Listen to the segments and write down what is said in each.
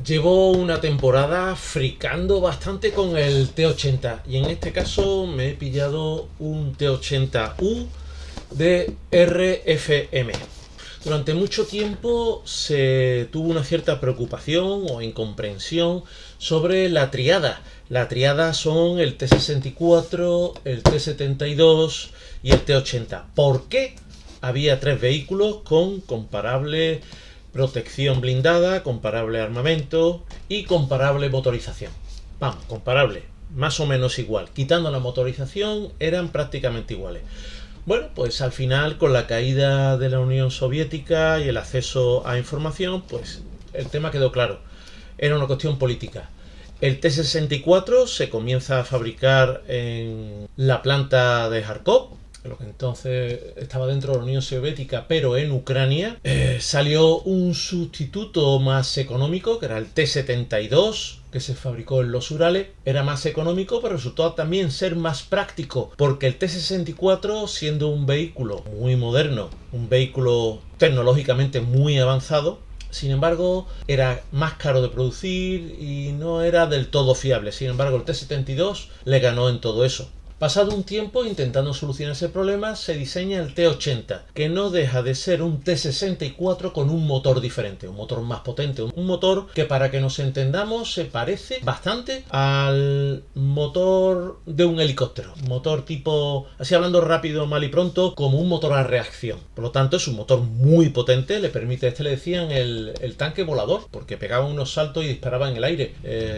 Llevo una temporada fricando bastante con el T80 y en este caso me he pillado un T80U de RFM. Durante mucho tiempo se tuvo una cierta preocupación o incomprensión sobre la triada. La triada son el T64, el T72 y el T80. ¿Por qué había tres vehículos con comparable protección blindada, comparable armamento y comparable motorización? Vamos, comparable, más o menos igual. Quitando la motorización eran prácticamente iguales. Bueno, pues al final, con la caída de la Unión Soviética y el acceso a información, pues el tema quedó claro. Era una cuestión política. El T-64 se comienza a fabricar en la planta de Kharkov, lo que entonces estaba dentro de la Unión Soviética, pero en Ucrania. Salió un sustituto más económico, que era el T-72, que se fabricó en los Urales. Era más económico, pero resultó también ser más práctico, porque el T-64, siendo un vehículo muy moderno, un vehículo tecnológicamente muy avanzado, sin embargo, era más caro de producir y no era del todo fiable. Sin embargo, el T-72 le ganó en todo eso. Pasado un tiempo intentando solucionar ese problema, se diseña el T-80, que no deja de ser un T-64 con un motor diferente, un motor más potente, un motor que, para que nos entendamos, se parece bastante al motor de un helicóptero. Un motor tipo, así hablando rápido, mal y pronto, como un motor a reacción. Por lo tanto, es un motor muy potente, le permite, le decían el tanque volador, porque pegaba unos saltos y disparaba en el aire.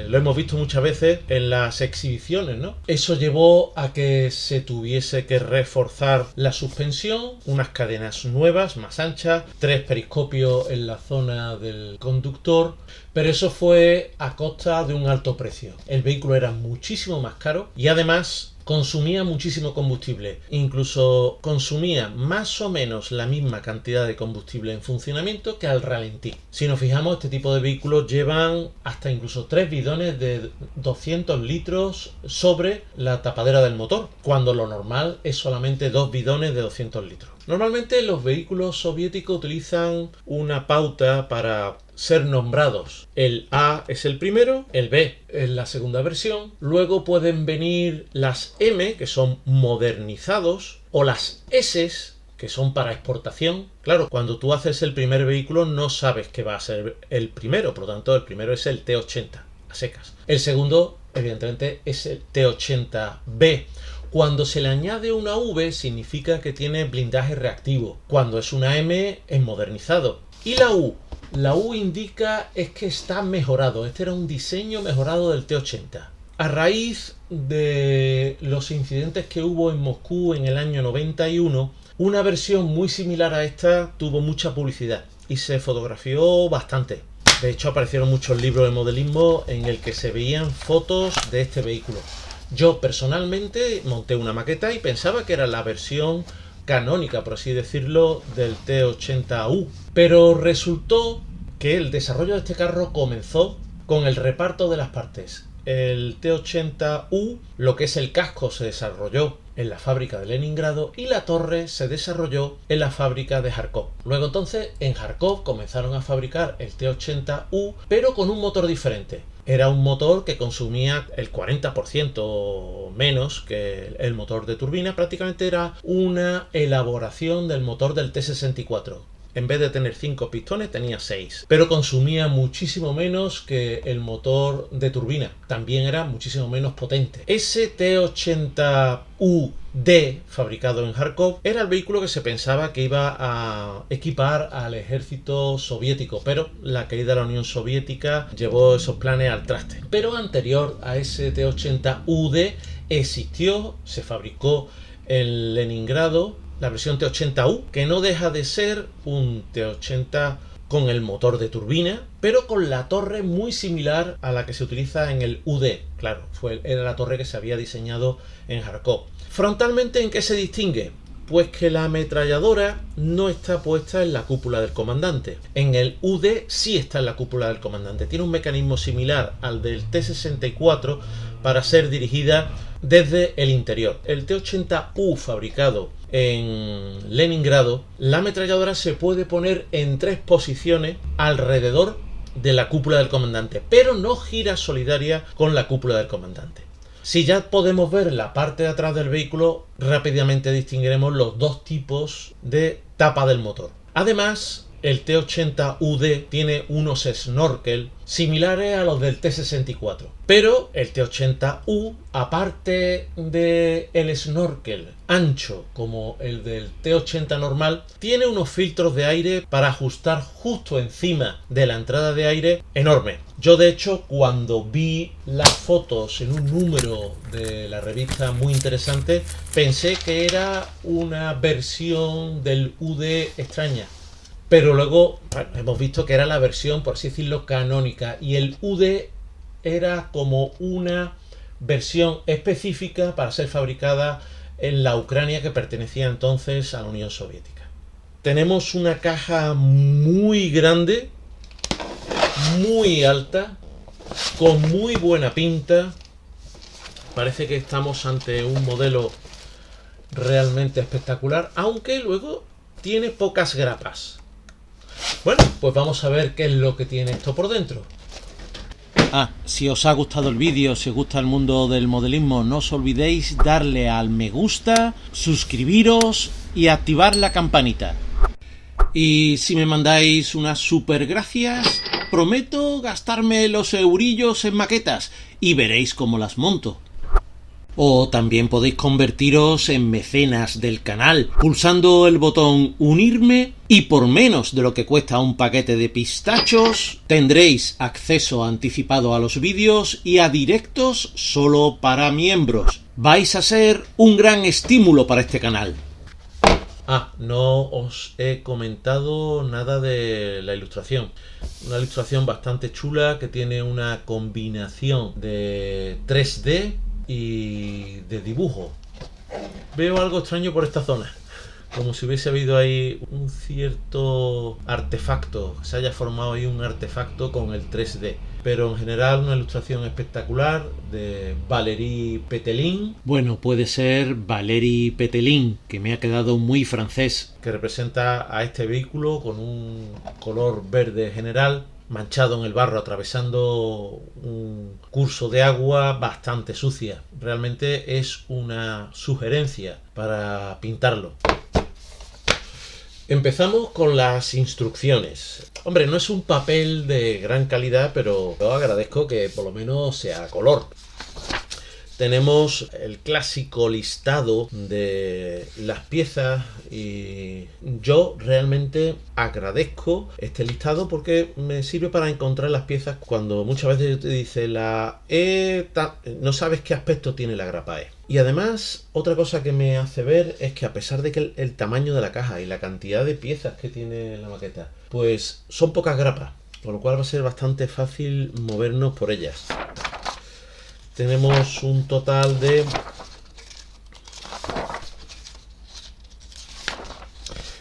Lo hemos visto muchas veces en las exhibiciones, ¿no? Eso llevó a que se tuviese que reforzar la suspensión, unas cadenas nuevas, más anchas, 3 periscopios en la zona del conductor, pero eso fue a costa de un alto precio. El vehículo era muchísimo más caro y además consumía muchísimo combustible. Incluso consumía más o menos la misma cantidad de combustible en funcionamiento que al ralentí. Si nos fijamos, este tipo de vehículos llevan hasta incluso 3 bidones de 200 litros sobre la tapadera del motor, cuando lo normal es solamente 2 bidones de 200 litros. Normalmente los vehículos soviéticos utilizan una pauta para ser nombrados. El A es el primero, el B es la segunda versión, luego pueden venir las M, que son modernizados, o las S, que son para exportación. Claro, cuando tú haces el primer vehículo no sabes que va a ser el primero, por lo tanto el primero es el T-80, a secas. El segundo, evidentemente, es el T-80B. Cuando se le añade una V significa que tiene blindaje reactivo. Cuando es una M es modernizado. Y la U. La U indica es que está mejorado. Este era un diseño mejorado del T-80. A raíz de los incidentes que hubo en Moscú en el año 91, una versión muy similar a esta tuvo mucha publicidad y se fotografió bastante. De hecho, aparecieron muchos libros de modelismo en el que se veían fotos de este vehículo. Yo personalmente monté una maqueta y pensaba que era la versión canónica, por así decirlo, del T-80U. Pero resultó que el desarrollo de este carro comenzó con el reparto de las partes. El T-80U, lo que es el casco, se desarrolló en la fábrica de Leningrado y la torre se desarrolló en la fábrica de Kharkov. Luego entonces en Kharkov comenzaron a fabricar el T-80U, pero con un motor diferente. Era un motor que consumía el 40% menos que el motor de turbina. Prácticamente era una elaboración del motor del T-64. En vez de tener 5 pistones tenía 6, pero consumía muchísimo menos que el motor de turbina. También era muchísimo menos potente. Ese T-80UD, fabricado en Kharkov, era el vehículo que se pensaba que iba a equipar al ejército soviético, pero la caída de la Unión Soviética llevó esos planes al traste. Pero anterior a ese T-80UD existió, se fabricó en Leningrado, la versión T-80U, que no deja de ser un T-80 con el motor de turbina, pero con la torre muy similar a la que se utiliza en el UD. Claro, era la torre que se había diseñado en Kharkov. Frontalmente, ¿en qué se distingue? Pues que la ametralladora no está puesta en la cúpula del comandante. En el UD sí está en la cúpula del comandante. Tiene un mecanismo similar al del T-64 para ser dirigida desde el interior. El T-80U, fabricado en Leningrado, la ametralladora se puede poner en 3 posiciones alrededor de la cúpula del comandante, pero no gira solidaria con la cúpula del comandante. Si ya podemos ver la parte de atrás del vehículo, rápidamente distinguiremos los dos tipos de tapa del motor. Además, el T80UD tiene unos snorkel similares a los del T64, pero el T80U, aparte del snorkel ancho como el del T80 normal, tiene unos filtros de aire para ajustar justo encima de la entrada de aire enorme. Yo de hecho, cuando vi las fotos en un número de la revista muy interesante, pensé que era una versión del UD extraña. Pero luego, bueno, hemos visto que era la versión, por así decirlo, canónica. Y el UD era como una versión específica para ser fabricada en la Ucrania que pertenecía entonces a la Unión Soviética. Tenemos una caja muy grande, muy alta, con muy buena pinta. Parece que estamos ante un modelo realmente espectacular, aunque luego tiene pocas grapas. Bueno, pues vamos a ver qué es lo que tiene esto por dentro. Si os ha gustado el vídeo, si os gusta el mundo del modelismo, no os olvidéis darle al me gusta, suscribiros y activar la campanita. Y si me mandáis unas super gracias, prometo gastarme los eurillos en maquetas y veréis cómo las monto. O también podéis convertiros en mecenas del canal pulsando el botón unirme y por menos de lo que cuesta un paquete de pistachos tendréis acceso anticipado a los vídeos y a directos solo para miembros. Vais a ser un gran estímulo para este canal. No os he comentado nada de la ilustración. Una ilustración bastante chula que tiene una combinación de 3D y de dibujo. Veo algo extraño por esta zona, como si hubiese habido ahí un cierto artefacto, se haya formado ahí un artefacto con el 3D, pero en general una ilustración espectacular de Valérie Petelin. Bueno, puede ser Valérie Petelin, que me ha quedado muy francés, que representa a este vehículo con un color verde general, manchado en el barro, atravesando un curso de agua bastante sucia. Realmente es una sugerencia para pintarlo. Empezamos con las instrucciones. Hombre, no es un papel de gran calidad, pero yo agradezco que por lo menos sea a color. Tenemos el clásico listado de las piezas y yo realmente agradezco este listado porque me sirve para encontrar las piezas cuando muchas veces te dice la E, no sabes qué aspecto tiene la grapa E. Y además, otra cosa que me hace ver es que a pesar de que el tamaño de la caja y la cantidad de piezas que tiene la maqueta, pues son pocas grapas, con lo cual va a ser bastante fácil movernos por ellas. Tenemos un total de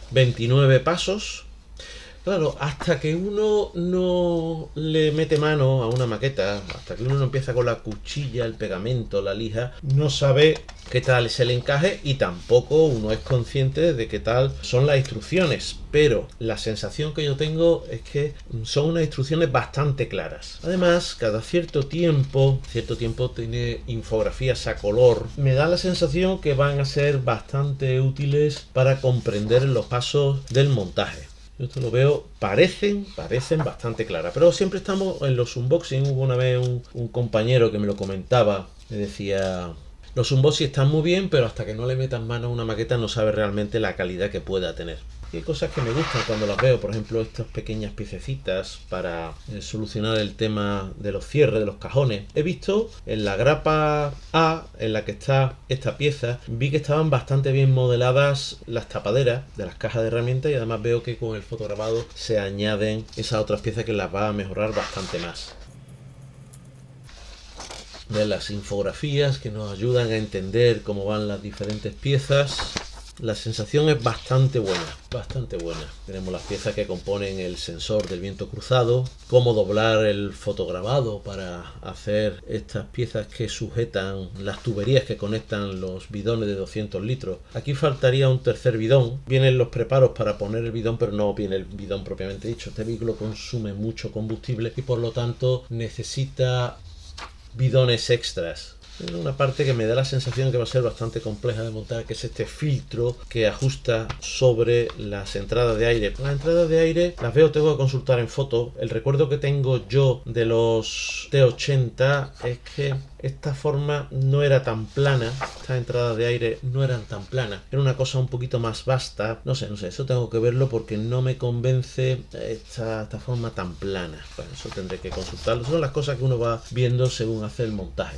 29 pasos. Claro, hasta que uno no le mete mano a una maqueta, hasta que uno no empieza con la cuchilla, el pegamento, la lija, no sabe qué tal es el encaje y tampoco uno es consciente de qué tal son las instrucciones. Pero la sensación que yo tengo es que son unas instrucciones bastante claras. Además, cada cierto tiempo tiene infografías a color. Me da la sensación que van a ser bastante útiles para comprender los pasos del montaje. Yo esto lo veo, parecen bastante claras, pero siempre estamos en los unboxing. Hubo una vez un compañero que me lo comentaba, me decía, los unboxing están muy bien, pero hasta que no le metas mano a una maqueta no sabes realmente la calidad que pueda tener. Y hay cosas que me gustan cuando las veo, por ejemplo estas pequeñas piececitas para solucionar el tema de los cierres de los cajones. He visto en la grapa A, en la que está esta pieza, vi que estaban bastante bien modeladas las tapaderas de las cajas de herramientas y además veo que con el fotograbado se añaden esas otras piezas que las va a mejorar bastante más. De las infografías que nos ayudan a entender cómo van las diferentes piezas. La sensación es bastante buena, bastante buena. Tenemos las piezas que componen el sensor del viento cruzado, cómo doblar el fotograbado para hacer estas piezas que sujetan las tuberías que conectan los bidones de 200 litros. Aquí faltaría un tercer bidón. Vienen los preparos para poner el bidón, pero no viene el bidón propiamente dicho. Este vehículo consume mucho combustible y por lo tanto necesita bidones extras. En una parte que me da la sensación que va a ser bastante compleja de montar, que es este filtro que ajusta sobre las entradas de aire. Las entradas de aire las veo, tengo que consultar en fotos. El recuerdo que tengo yo de los T80 es que esta forma no era tan plana, estas entradas de aire no eran tan planas, era una cosa un poquito más vasta. No sé, eso tengo que verlo porque no me convence esta forma tan plana. Bueno, eso tendré que consultarlo. Son las cosas que uno va viendo según hace el montaje.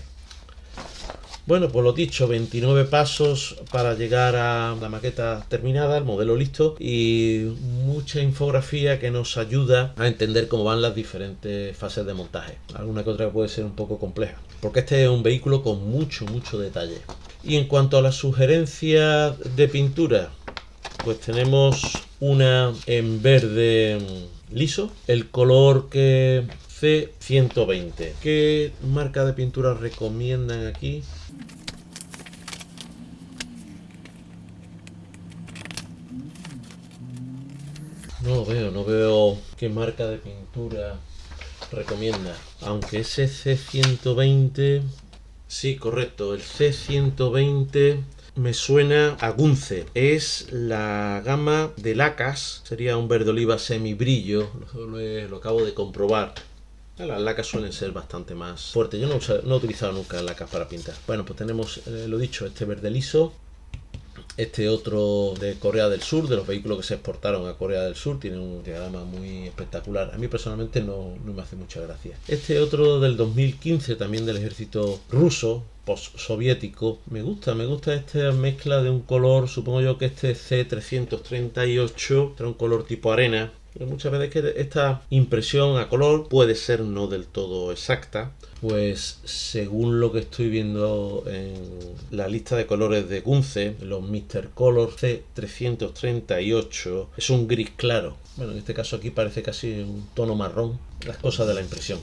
Bueno, pues lo dicho, 29 pasos para llegar a la maqueta terminada, el modelo listo, y mucha infografía que nos ayuda a entender cómo van las diferentes fases de montaje. Alguna que otra que puede ser un poco compleja, porque este es un vehículo con mucho detalle. Y en cuanto a las sugerencias de pintura, pues tenemos una en verde liso, el color que C120. ¿Qué marca de pintura recomiendan aquí? No veo qué marca de pintura recomienda. Aunque ese C120... Sí, correcto, el C120 me suena a Gunze. Es la gama de lacas, sería un verde oliva semibrillo, lo acabo de comprobar. Las lacas suelen ser bastante más fuertes. Yo no he utilizado nunca lacas para pintar. Bueno, pues tenemos, lo dicho, este verde liso. Este otro de Corea del Sur, de los vehículos que se exportaron a Corea del Sur, tiene un diagrama muy espectacular. A mí personalmente no me hace mucha gracia. Este otro del 2015, también del ejército ruso, post-soviético. Me gusta esta mezcla de un color, supongo yo que este C338 trae un color tipo arena. Muchas veces que esta impresión a color puede ser no del todo exacta, pues según lo que estoy viendo en la lista de colores de Gunze, los Mr. Color C338 es un gris claro. Bueno, en este caso aquí parece casi un tono marrón, las cosas de la impresión.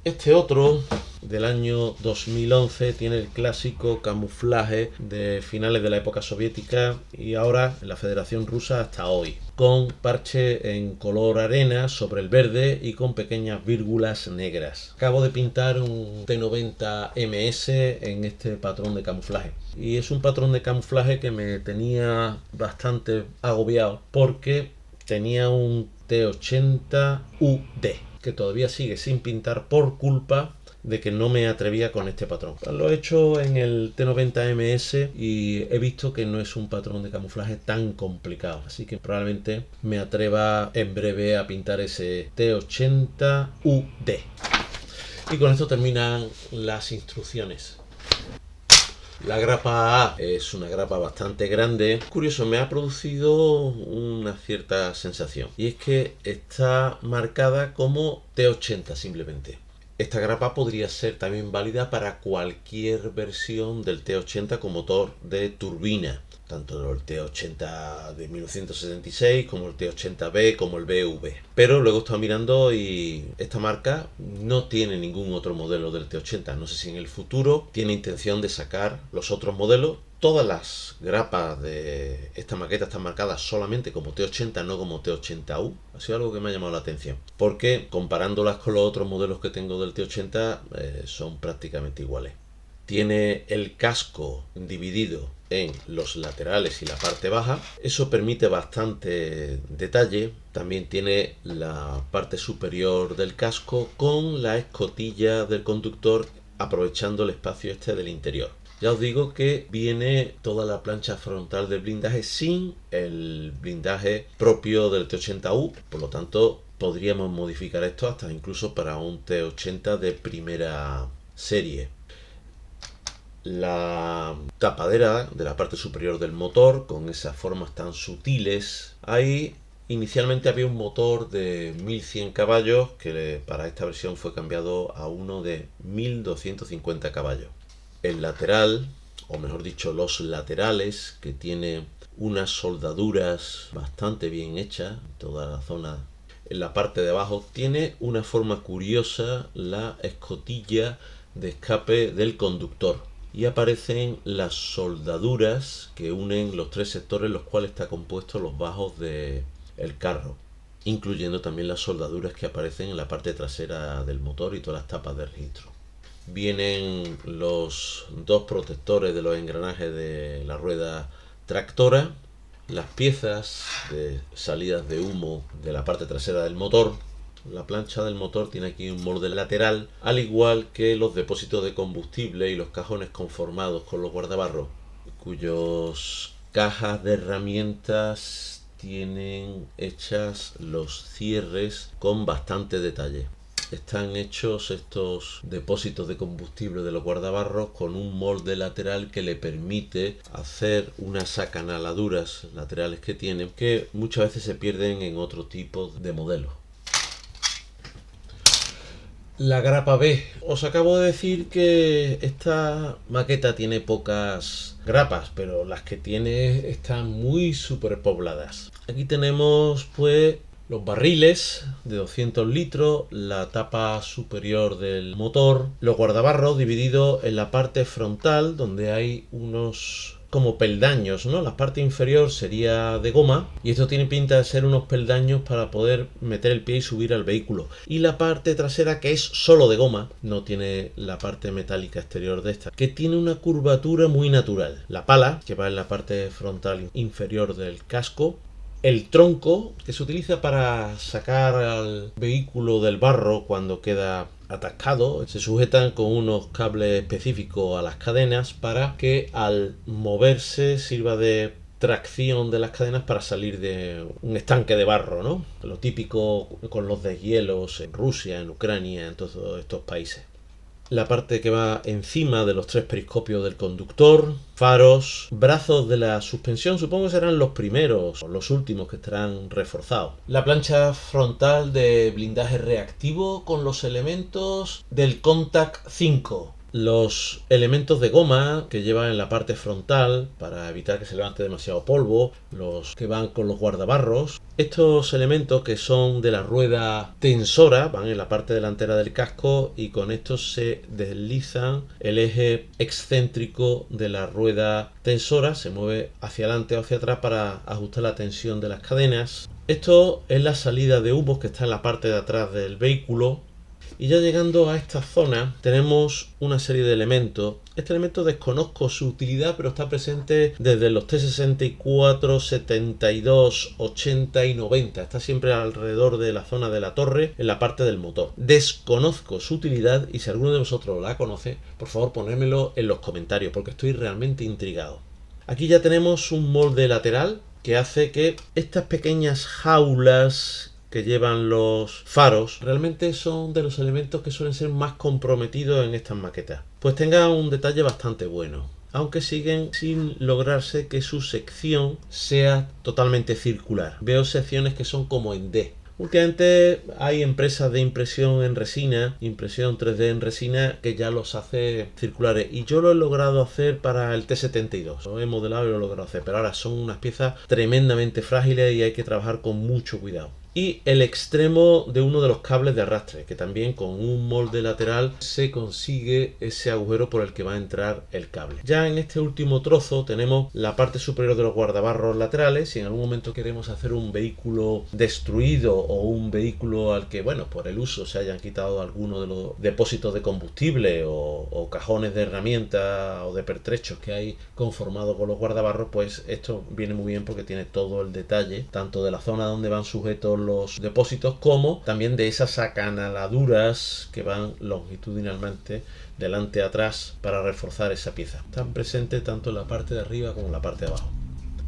Este otro, del año 2011, tiene el clásico camuflaje de finales de la época soviética y ahora en la Federación Rusa hasta hoy, con parche en color arena sobre el verde y con pequeñas vírgulas negras. Acabo de pintar un T90 MS en este patrón de camuflaje. Y es un patrón de camuflaje que me tenía bastante agobiado porque tenía un T80UD que todavía sigue sin pintar por culpa de que no me atrevía con este patrón. Lo he hecho en el T90MS y he visto que no es un patrón de camuflaje tan complicado, así que probablemente me atreva en breve a pintar ese T80UD. Y con esto terminan las instrucciones. La grapa A es una grapa bastante grande. Curioso, me ha producido una cierta sensación. Y es que está marcada como T80 simplemente. Esta grapa podría ser también válida para cualquier versión del T80 con motor de turbina. Tanto el T80 de 1976 como el T80B como el BV. Pero luego he estado mirando y esta marca no tiene ningún otro modelo del T80. No sé si en el futuro tiene intención de sacar los otros modelos. Todas las grapas de esta maqueta están marcadas solamente como T80, no como T80U. Ha sido algo que me ha llamado la atención. Porque comparándolas con los otros modelos que tengo del T80 son prácticamente iguales. Tiene el casco dividido en los laterales y la parte baja. Eso permite bastante detalle. También tiene la parte superior del casco con la escotilla del conductor, aprovechando el espacio este del interior. Ya os digo que viene toda la plancha frontal del blindaje sin el blindaje propio del T80U. Por lo tanto, podríamos modificar esto hasta incluso para un T80 de primera serie. La tapadera de la parte superior del motor, con esas formas tan sutiles. Ahí inicialmente había un motor de 1100 caballos que para esta versión fue cambiado a uno de 1250 caballos. El lateral, o mejor dicho los laterales, que tiene unas soldaduras bastante bien hechas, toda la zona. En la parte de abajo tiene una forma curiosa la escotilla de escape del conductor y aparecen las soldaduras que unen los tres sectores en los cuales está compuesto los bajos del carro, incluyendo también las soldaduras que aparecen en la parte trasera del motor y todas las tapas de registro. Vienen los dos protectores de los engranajes de la rueda tractora, las piezas de salidas de humo de la parte trasera del motor. La plancha del motor tiene aquí un molde lateral, al igual que los depósitos de combustible y los cajones conformados con los guardabarros, cuyos cajas de herramientas tienen hechas los cierres con bastante detalle. Están hechos estos depósitos de combustible de los guardabarros con un molde lateral que le permite hacer unas acanaladuras laterales que tienen, que muchas veces se pierden en otro tipo de modelos. La grapa B. Os acabo de decir que esta maqueta tiene pocas grapas, pero las que tiene están muy superpobladas. Aquí tenemos pues los barriles de 200 litros, la tapa superior del motor, los guardabarros divididos en la parte frontal donde hay unos como peldaños, ¿no? La parte inferior sería de goma y esto tiene pinta de ser unos peldaños para poder meter el pie y subir al vehículo. Y la parte trasera, que es solo de goma, no tiene la parte metálica exterior de esta, que tiene una curvatura muy natural. La pala, que va en la parte frontal inferior del casco, el tronco, que se utiliza para sacar al vehículo del barro cuando queda atascado, se sujetan con unos cables específicos a las cadenas para que al moverse sirva de tracción de las cadenas para salir de un estanque de barro, ¿no? Lo típico con los deshielos en Rusia, en Ucrania, en todos estos países. La parte que va encima de los tres periscopios del conductor, faros, brazos de la suspensión, supongo que serán los primeros o los últimos que estarán reforzados. La plancha frontal de blindaje reactivo con los elementos del Contact 5. Los elementos de goma que llevan en la parte frontal para evitar que se levante demasiado polvo, los que van con los guardabarros. Estos elementos que son de la rueda tensora van en la parte delantera del casco y con estos se deslizan el eje excéntrico de la rueda tensora, se mueve hacia adelante o hacia atrás para ajustar la tensión de las cadenas. Esto es la salida de humos que está en la parte de atrás del vehículo. Y ya llegando a esta zona tenemos una serie de elementos. Este elemento desconozco su utilidad, pero está presente desde los T64, 72, 80 y 90. Está siempre alrededor de la zona de la torre, en la parte del motor. Desconozco su utilidad y si alguno de vosotros la conoce, por favor ponérmelo en los comentarios porque estoy realmente intrigado. Aquí ya tenemos un molde lateral que hace que estas pequeñas jaulas que llevan los faros realmente son de los elementos que suelen ser más comprometidos en estas maquetas, pues tengan un detalle bastante bueno, aunque siguen sin lograrse que su sección sea totalmente circular. Veo secciones que son como en D. Últimamente hay empresas de impresión en resina, impresión 3D en resina, que ya los hace circulares. Y yo lo he logrado hacer para el T72. Lo he modelado y lo he logrado hacer. Pero ahora son unas piezas tremendamente frágiles y hay que trabajar con mucho cuidado. Y el extremo de uno de los cables de arrastre, que también con un molde lateral se consigue ese agujero por el que va a entrar el cable. Ya en este último trozo tenemos la parte superior de los guardabarros laterales. Si en algún momento queremos hacer un vehículo destruido o un vehículo al que, bueno, por el uso se hayan quitado algunos de los depósitos de combustible o cajones de herramientas o de pertrechos que hay conformados con los guardabarros, pues esto viene muy bien porque tiene todo el detalle, tanto de la zona donde van sujetos los depósitos como también de esas acanaladuras que van longitudinalmente delante a atrás para reforzar esa pieza. Están presentes tanto en la parte de arriba como en la parte de abajo.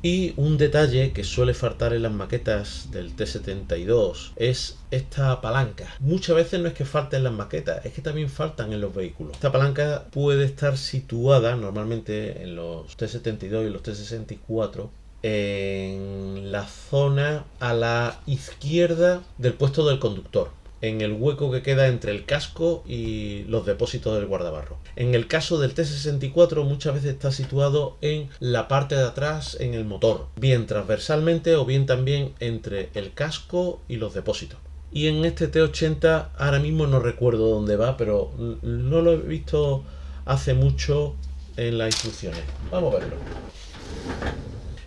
Y un detalle que suele faltar en las maquetas del T72 es esta palanca. Muchas veces no es que falte en las maquetas, es que también faltan en los vehículos. Esta palanca puede estar situada normalmente en los T72 y los T64 en la zona a la izquierda del puesto del conductor. en el hueco que queda entre el casco y los depósitos del guardabarro. En el caso del T64 muchas veces está situado en la parte de atrás en el motor, bien transversalmente o bien también entre el casco y los depósitos. Y en este T80 ahora mismo no recuerdo dónde va, pero no lo he visto hace mucho en las instrucciones. Vamos a verlo.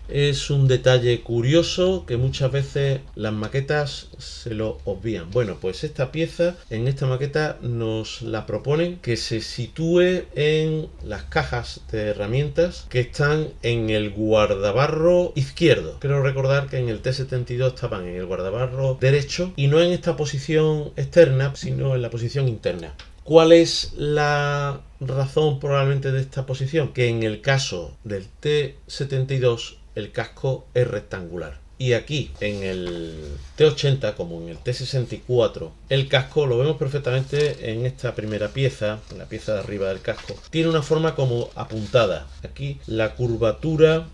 Es un detalle curioso que muchas veces las maquetas se lo obvían. Bueno, pues esta pieza en esta maqueta nos la proponen que se sitúe en las cajas de herramientas que están en el guardabarro izquierdo. Quiero recordar que en el T72 estaban en el guardabarro derecho y no en esta posición externa, sino en la posición interna. ¿Cuál es la razón probablemente de esta posición? Que en el caso del T72 el casco es rectangular. Y aquí en el T80 como en el T64 el casco lo vemos perfectamente en esta primera pieza, en la pieza de arriba del casco. Tiene una forma como apuntada. Aquí la curvatura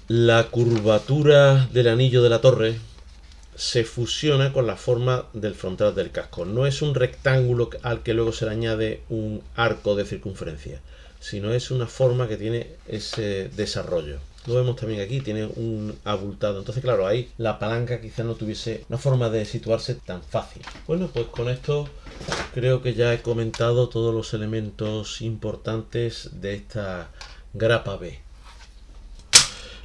del anillo de la torre se fusiona con la forma del frontal del casco. No es un rectángulo al que luego se le añade un arco de circunferencia, sino es una forma que tiene ese desarrollo. Lo vemos también aquí, tiene un abultado. Entonces, claro, ahí la palanca quizás no tuviese una forma de situarse tan fácil. Bueno, pues con esto creo que ya he comentado todos los elementos importantes de esta grapa B.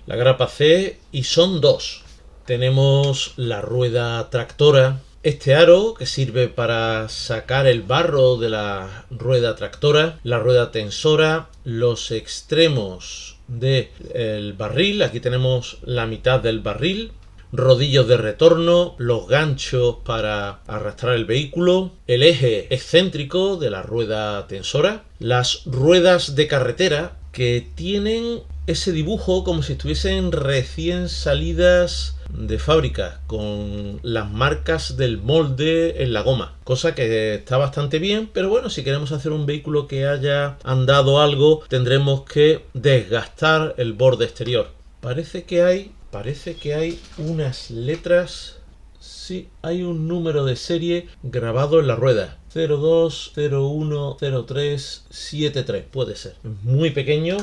La grapa C, y son dos. Tenemos la rueda tractora, este aro que sirve para sacar el barro de la rueda tractora, la rueda tensora, los extremos del barril, aquí tenemos la mitad del barril, rodillos de retorno, los ganchos para arrastrar el vehículo, el eje excéntrico de la rueda tensora, las ruedas de carretera que tienen ese dibujo como si estuviesen recién salidas de fábrica, con las marcas del molde en la goma, cosa que está bastante bien, pero bueno, si queremos hacer un vehículo que haya andado algo, tendremos que desgastar el borde exterior. Parece que hay unas letras. Sí, hay un número de serie grabado en la rueda. 02, 01, 03, 73, puede ser. Es muy pequeño,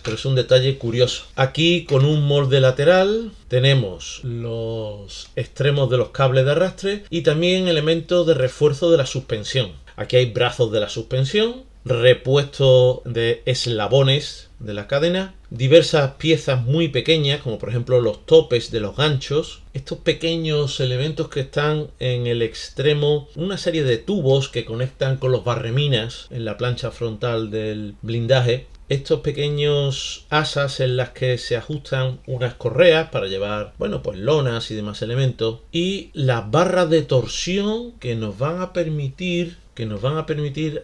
pero es un detalle curioso. Aquí, con un molde lateral, tenemos los extremos de los cables de arrastre y también elementos de refuerzo de la suspensión. Aquí hay brazos de la suspensión, repuesto de eslabones de la cadena, diversas piezas muy pequeñas, como por ejemplo los topes de los ganchos, estos pequeños elementos que están en el extremo, una serie de tubos que conectan con los barreminas en la plancha frontal del blindaje, estos pequeños asas en las que se ajustan unas correas para llevar, bueno, pues lonas y demás elementos, y las barras de torsión que nos van a permitir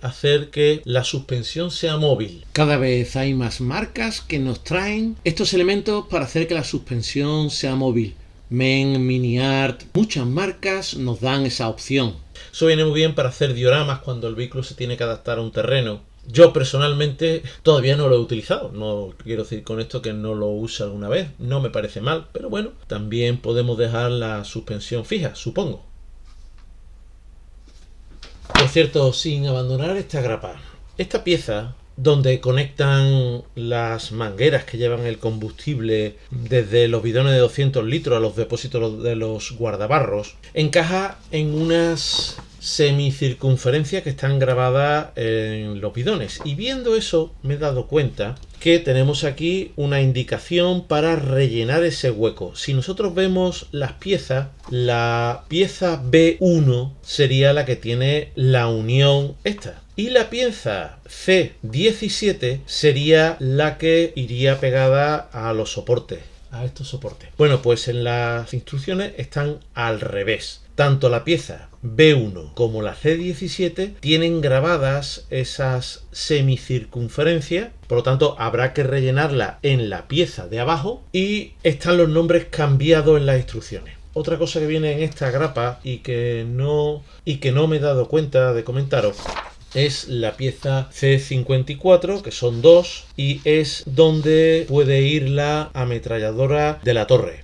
hacer que la suspensión sea móvil. Cada vez hay más marcas que nos traen estos elementos para hacer que la suspensión sea móvil. Men, Mini-Art, muchas marcas nos dan esa opción. Eso viene muy bien para hacer dioramas cuando el vehículo se tiene que adaptar a un terreno. Yo personalmente todavía no lo he utilizado, no quiero decir con esto que no lo use alguna vez, no me parece mal, pero bueno, también podemos dejar la suspensión fija, supongo. Por cierto, sin abandonar esta grapa, esta pieza donde conectan las mangueras que llevan el combustible desde los bidones de 200 litros a los depósitos de los guardabarros, encaja en unas semicircunferencias que están grabadas en los bidones, y viendo eso me he dado cuenta que tenemos aquí una indicación para rellenar ese hueco. Si nosotros vemos las piezas, la pieza B1 sería la que tiene la unión esta, y la pieza C17 sería la que iría pegada a los soportes, a estos soportes. Bueno, pues en las instrucciones están al revés. Tanto la pieza B1 como la C17 tienen grabadas esas semicircunferencias, por lo tanto habrá que rellenarla en la pieza de abajo, y están los nombres cambiados en las instrucciones. Otra cosa que viene en esta grapa y que no me he dado cuenta de comentaros es la pieza C54, que son dos, y es donde puede ir la ametralladora de la torre.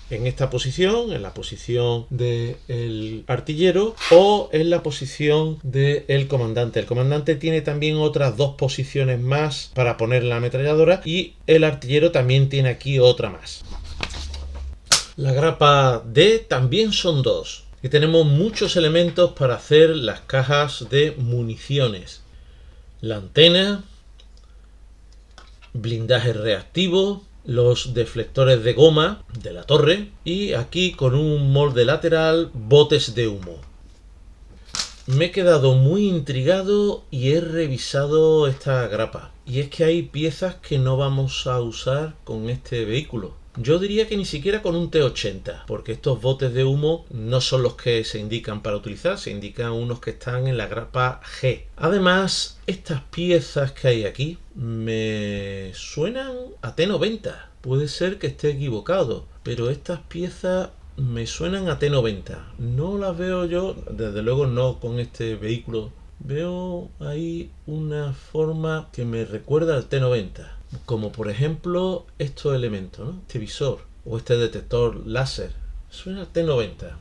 en esta posición, en la posición del artillero o en la posición del comandante. El comandante tiene también otras dos posiciones más para poner la ametralladora y el artillero también tiene aquí otra más. La grapa D también son dos y tenemos muchos elementos para hacer las cajas de municiones. La antena, blindaje reactivo, los deflectores de goma de la torre y aquí con un molde lateral botes de humo. Me he quedado muy intrigado y he revisado esta grapa y es que hay piezas que no vamos a usar con este vehículo. Yo diría que ni siquiera con un T80, porque estos botes de humo no son los que se indican para utilizar, se indican unos que están en la grapa G. Además, estas piezas que hay aquí me suenan a T90. Puede ser que esté equivocado, pero estas piezas me suenan a T90. No las veo yo, desde luego no con este vehículo. Veo ahí una forma que me recuerda al T90. Como por ejemplo estos elementos, ¿no? Este visor o este detector láser. Suena a T90.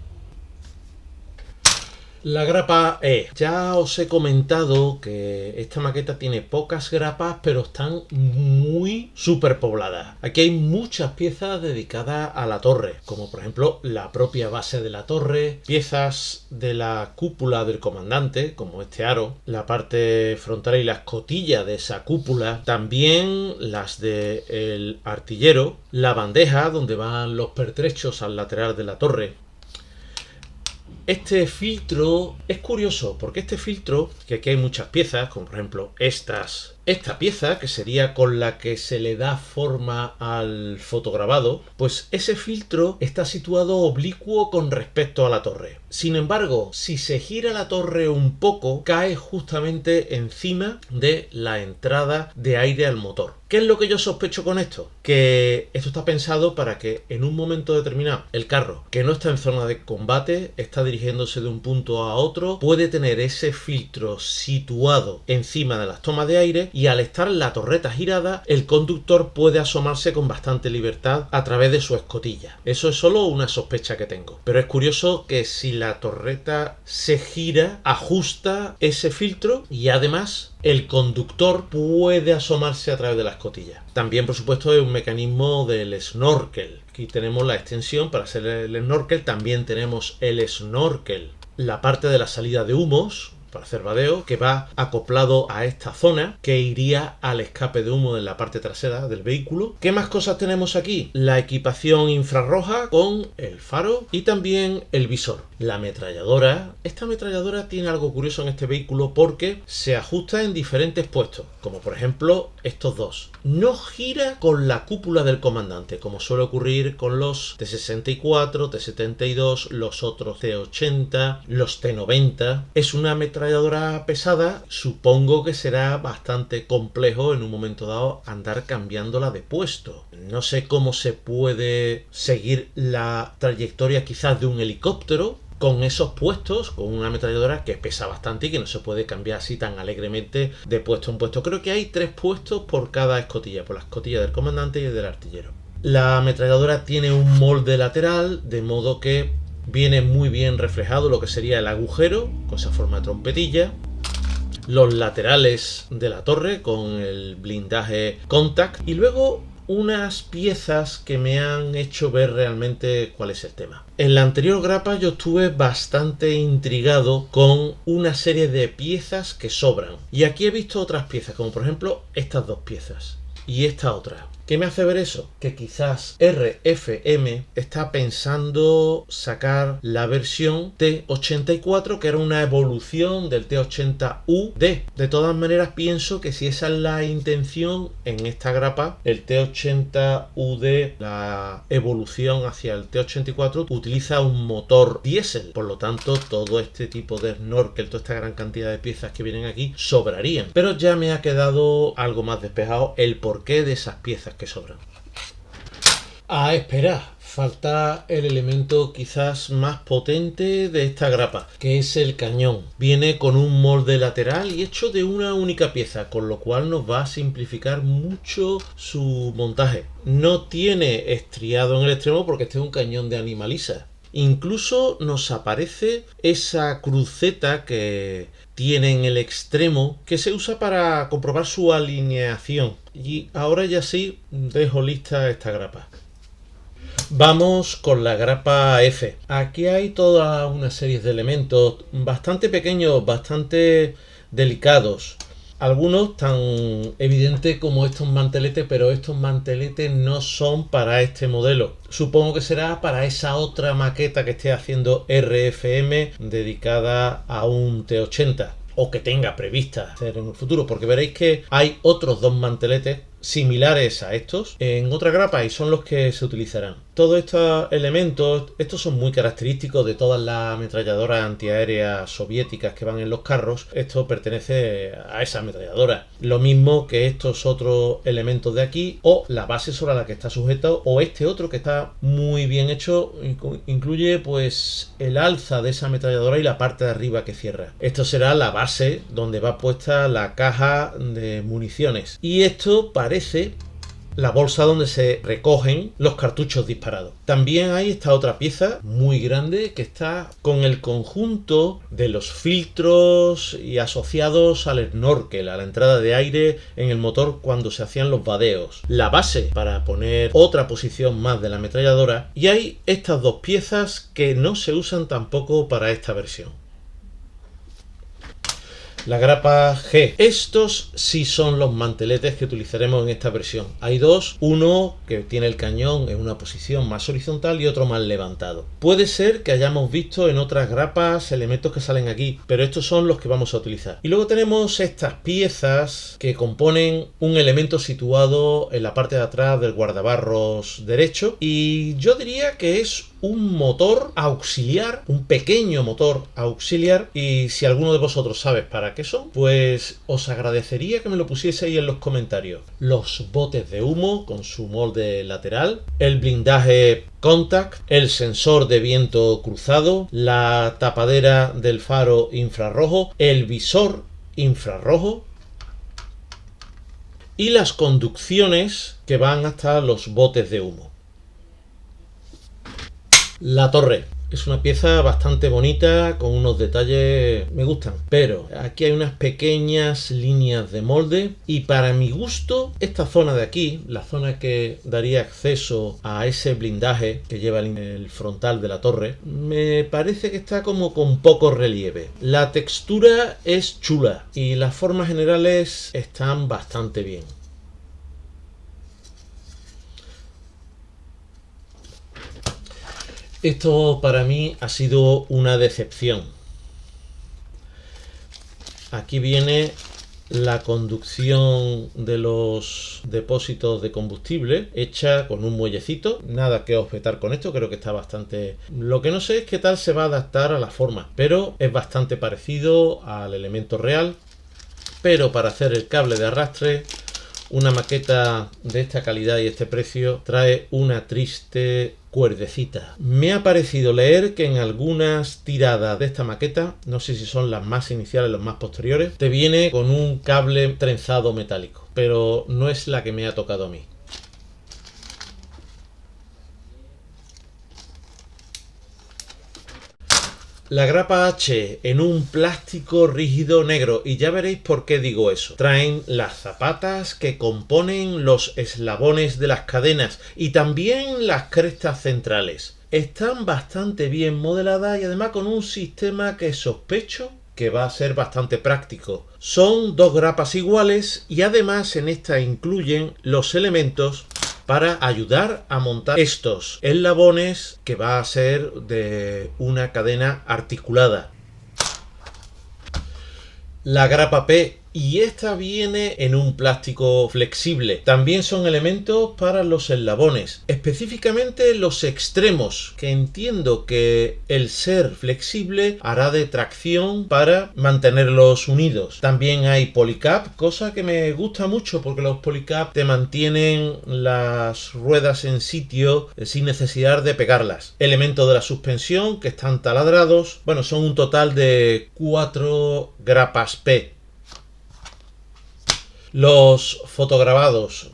La grapa E. Ya os he comentado que esta maqueta tiene pocas grapas, pero están muy superpobladas. Aquí hay muchas piezas dedicadas a la torre, como por ejemplo la propia base de la torre, piezas de la cúpula del comandante, como este aro, la parte frontal y la escotilla de esa cúpula, también las del artillero, la bandeja donde van los pertrechos al lateral de la torre. Este filtro es curioso porque este filtro, que aquí hay muchas piezas, como por ejemplo esta pieza, que sería con la que se le da forma al fotograbado, pues ese filtro está situado oblicuo con respecto a la torre. Sin embargo, si se gira la torre un poco, cae justamente encima de la entrada de aire al motor. ¿Qué es lo que yo sospecho con esto? Que esto está pensado para que en un momento determinado el carro, que no está en zona de combate, está dirigiéndose de un punto a otro, puede tener ese filtro situado encima de las tomas de aire y al estar la torreta girada, el conductor puede asomarse con bastante libertad a través de su escotilla. Eso es solo una sospecha que tengo. Pero es curioso que si la torreta se gira, ajusta ese filtro y además el conductor puede asomarse a través de la escotilla. También, por supuesto, hay un mecanismo del snorkel. Aquí tenemos la extensión para hacer el snorkel. También tenemos el snorkel, la parte de la salida de humos para hacer vadeo, que va acoplado a esta zona que iría al escape de humo de la parte trasera del vehículo. ¿Qué más cosas tenemos aquí? La equipación infrarroja con el faro y también el visor. La ametralladora. Esta ametralladora tiene algo curioso en este vehículo porque se ajusta en diferentes puestos, como por ejemplo estos dos. No gira con la cúpula del comandante, como suele ocurrir con los T-64, T-72, los otros T-80, los T-90. Es una ametralladora pesada, supongo que será bastante complejo en un momento dado andar cambiándola de puesto. No sé cómo se puede seguir la trayectoria quizás de un helicóptero con esos puestos, con una ametralladora que pesa bastante y que no se puede cambiar así tan alegremente de puesto en puesto. Creo que hay 3 puestos por cada escotilla, por la escotilla del comandante y del artillero. La ametralladora tiene un molde lateral, de modo que viene muy bien reflejado lo que sería el agujero, con esa forma de trompetilla. Los laterales de la torre con el blindaje contact y luego unas piezas que me han hecho ver realmente cuál es el tema. En la anterior grapa yo estuve bastante intrigado con una serie de piezas que sobran y aquí he visto otras piezas, como por ejemplo estas dos piezas y esta otra. ¿Qué me hace ver eso? Que quizás RFM está pensando sacar la versión T84, que era una evolución del T80UD. De todas maneras, pienso que si esa es la intención en esta grapa, el T80UD, la evolución hacia el T84, utiliza un motor diésel. Por lo tanto, todo este tipo de snorkel, toda esta gran cantidad de piezas que vienen aquí, sobrarían. Pero ya me ha quedado algo más despejado el porqué de esas piezas que sobran. A esperar. Falta el elemento quizás más potente de esta grapa, que es el cañón. Viene con un molde lateral y hecho de una única pieza, con lo cual nos va a simplificar mucho su montaje. No tiene estriado en el extremo porque este es un cañón de animalisa. Incluso nos aparece esa cruceta que tiene en el extremo que se usa para comprobar su alineación. Y ahora ya sí dejo lista esta grapa. Vamos con la grapa F. Aquí hay toda una serie de elementos bastante pequeños, bastante delicados. Algunos tan evidentes como estos manteletes, pero estos manteletes no son para este modelo. Supongo que será para esa otra maqueta que esté haciendo RFM dedicada a un T80 o que tenga prevista hacer en el futuro, porque veréis que hay otros dos manteletes similares a estos en otra grapa y son los que se utilizarán. Todos estos elementos, estos son muy característicos de todas las ametralladoras antiaéreas soviéticas que van en los carros. Esto pertenece a esa ametralladora. Lo mismo que estos otros elementos de aquí, o la base sobre la que está sujeto, o este otro que está muy bien hecho, incluye pues el alza de esa ametralladora y la parte de arriba que cierra. Esto será la base donde va puesta la caja de municiones. Y esto parece la bolsa donde se recogen los cartuchos disparados. También hay esta otra pieza muy grande que está con el conjunto de los filtros y asociados al snorkel, a la entrada de aire en el motor cuando se hacían los vadeos. La base para poner otra posición más de la ametralladora, y hay estas dos piezas que no se usan tampoco para esta versión. La grapa G. Estos sí son los manteletes que utilizaremos en esta versión. Hay dos, uno que tiene el cañón en una posición más horizontal y otro más levantado. Puede ser que hayamos visto en otras grapas elementos que salen aquí, pero estos son los que vamos a utilizar. Y luego tenemos estas piezas que componen un elemento situado en la parte de atrás del guardabarros derecho, y yo diría que es un motor auxiliar, un pequeño motor auxiliar, y si alguno de vosotros sabe para qué son, pues os agradecería que me lo pusieseis en los comentarios. Los botes de humo con su molde lateral, el blindaje contact, el sensor de viento cruzado, la tapadera del faro infrarrojo, el visor infrarrojo y las conducciones que van hasta los botes de humo. La torre es una pieza bastante bonita con unos detalles me gustan, pero aquí hay unas pequeñas líneas de molde y para mi gusto esta zona de aquí, la zona que daría acceso a ese blindaje que lleva el frontal de la torre, me parece que está como con poco relieve. La textura es chula y las formas generales están bastante bien. Esto para mí ha sido una decepción. Aquí viene la conducción de los depósitos de combustible hecha con un muellecito. Nada que objetar con esto, creo que está bastante... Lo que no sé es qué tal se va a adaptar a la forma, pero es bastante parecido al elemento real. Pero para hacer el cable de arrastre, una maqueta de esta calidad y este precio trae una triste cuerdecita. Me ha parecido leer que en algunas tiradas de esta maqueta, no sé si son las más iniciales o las más posteriores, te viene con un cable trenzado metálico, pero no es la que me ha tocado a mí. La grapa H en un plástico rígido negro, y ya veréis por qué digo eso. Traen las zapatas que componen los eslabones de las cadenas y también las crestas centrales. Están bastante bien modeladas y además con un sistema que sospecho que va a ser bastante práctico. Son dos grapas iguales y además en esta incluyen los elementos para ayudar a montar estos eslabones que va a ser de una cadena articulada. La grapa P y esta viene en un plástico flexible. También son elementos para los eslabones, específicamente los extremos, que entiendo que el ser flexible hará de tracción para mantenerlos unidos. También hay polycap, cosa que me gusta mucho porque los polycap te mantienen las ruedas en sitio sin necesidad de pegarlas. Elementos de la suspensión que están taladrados. Bueno, son un total de 4 grapas P. Los fotograbados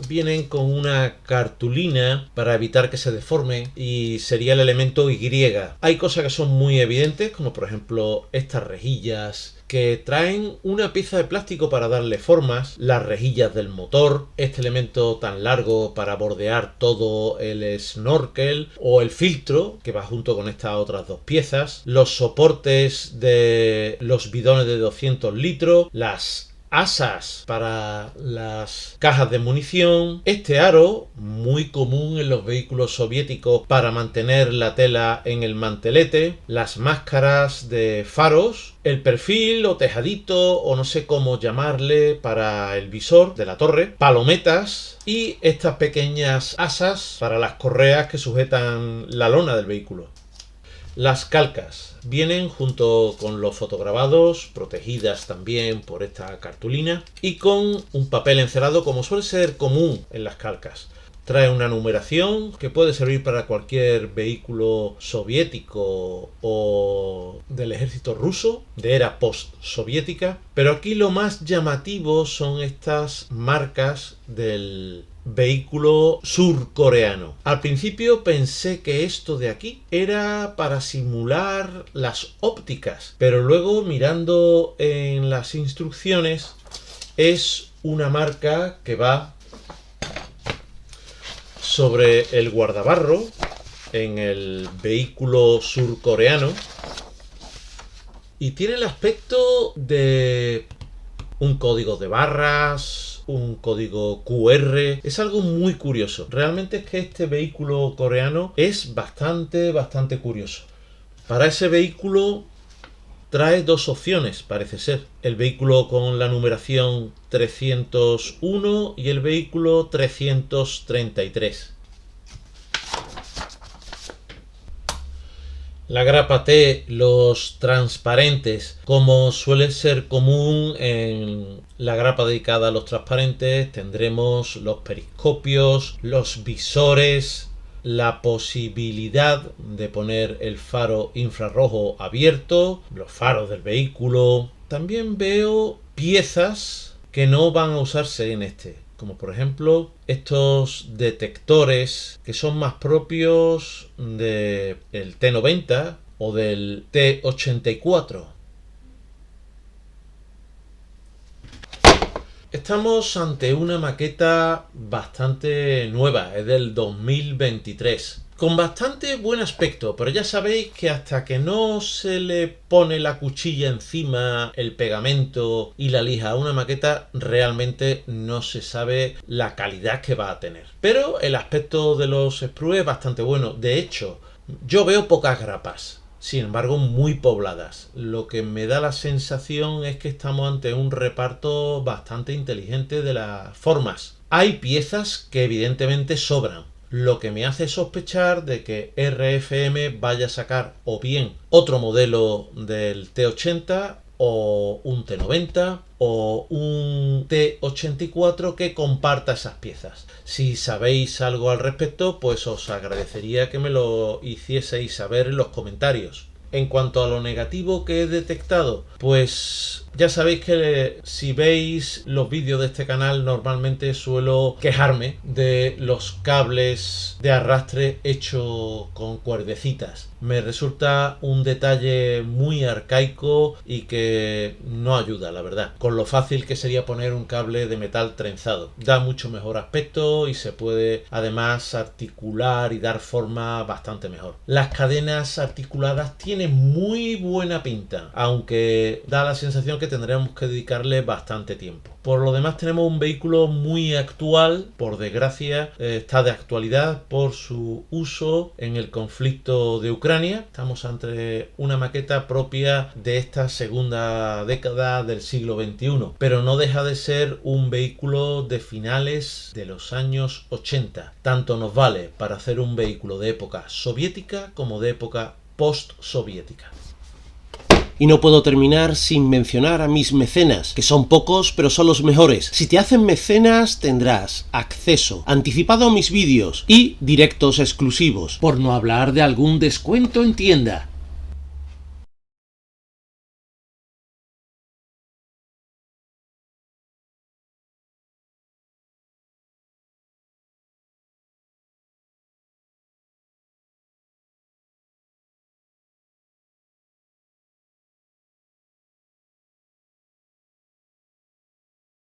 vienen con una cartulina para evitar que se deforme y sería el elemento Y. Hay cosas que son muy evidentes, como por ejemplo estas rejillas que traen una pieza de plástico para darle formas, las rejillas del motor, este elemento tan largo para bordear todo el snorkel o el filtro que va junto con estas otras dos piezas, los soportes de los bidones de 200 litros, las asas para las cajas de munición, este aro muy común en los vehículos soviéticos para mantener la tela en el mantelete, las máscaras de faros, el perfil o tejadito o no sé cómo llamarle para el visor de la torre, palometas y estas pequeñas asas para las correas que sujetan la lona del vehículo. Las calcas vienen junto con los fotograbados, protegidas también por esta cartulina y con un papel encerado como suele ser común en las calcas. Trae una numeración que puede servir para cualquier vehículo soviético o del ejército ruso, de era post-soviética, pero aquí lo más llamativo son estas marcas del vehículo surcoreano. Al principio pensé que esto de aquí era para simular las ópticas, pero luego mirando en las instrucciones es una marca que va sobre el guardabarro en el vehículo surcoreano y tiene el aspecto de un código de barras, un código QR. Es algo muy curioso. Realmente es que este vehículo coreano es bastante curioso. Para ese vehículo trae dos opciones, parece ser. El vehículo con la numeración 301 y el vehículo 333. La grapa T, los transparentes, como suele ser común en la grapa dedicada a los transparentes, tendremos los periscopios, los visores, la posibilidad de poner el faro infrarrojo abierto, los faros del vehículo. También veo piezas que no van a usarse en este, como por ejemplo estos detectores que son más propios del T90 o del T84. Estamos ante una maqueta bastante nueva, es del 2023. Con bastante buen aspecto, pero ya sabéis que hasta que no se le pone la cuchilla encima, el pegamento y la lija a una maqueta, realmente no se sabe la calidad que va a tener. Pero el aspecto de los sprues es bastante bueno. De hecho, yo veo pocas grapas, sin embargo muy pobladas. Lo que me da la sensación es que estamos ante un reparto bastante inteligente de las formas. Hay piezas que evidentemente sobran, lo que me hace sospechar de que RFM vaya a sacar o bien otro modelo del T80 o un T90 o un T84 que comparta esas piezas. Si sabéis algo al respecto, pues os agradecería que me lo hicieseis saber en los comentarios. En cuanto a lo negativo que he detectado, pues ya sabéis que si veis los vídeos de este canal normalmente suelo quejarme de los cables de arrastre hechos con cuerdecitas. Me resulta un detalle muy arcaico y que no ayuda, la verdad, con lo fácil que sería poner un cable de metal trenzado. Da mucho mejor aspecto y se puede además articular y dar forma bastante mejor. Las cadenas articuladas tienen muy buena pinta, aunque da la sensación que tendremos que dedicarle bastante tiempo. Por lo demás tenemos un vehículo muy actual, por desgracia está de actualidad por su uso en el conflicto de Ucrania. Ucrania. Estamos ante una maqueta propia de esta segunda década del siglo XXI, pero no deja de ser un vehículo de finales de los años 80. Tanto nos vale para hacer un vehículo de época soviética como de época post-soviética. Y no puedo terminar sin mencionar a mis mecenas, que son pocos pero son los mejores. Si te hacen mecenas tendrás acceso anticipado a mis vídeos y directos exclusivos, por no hablar de algún descuento en tienda.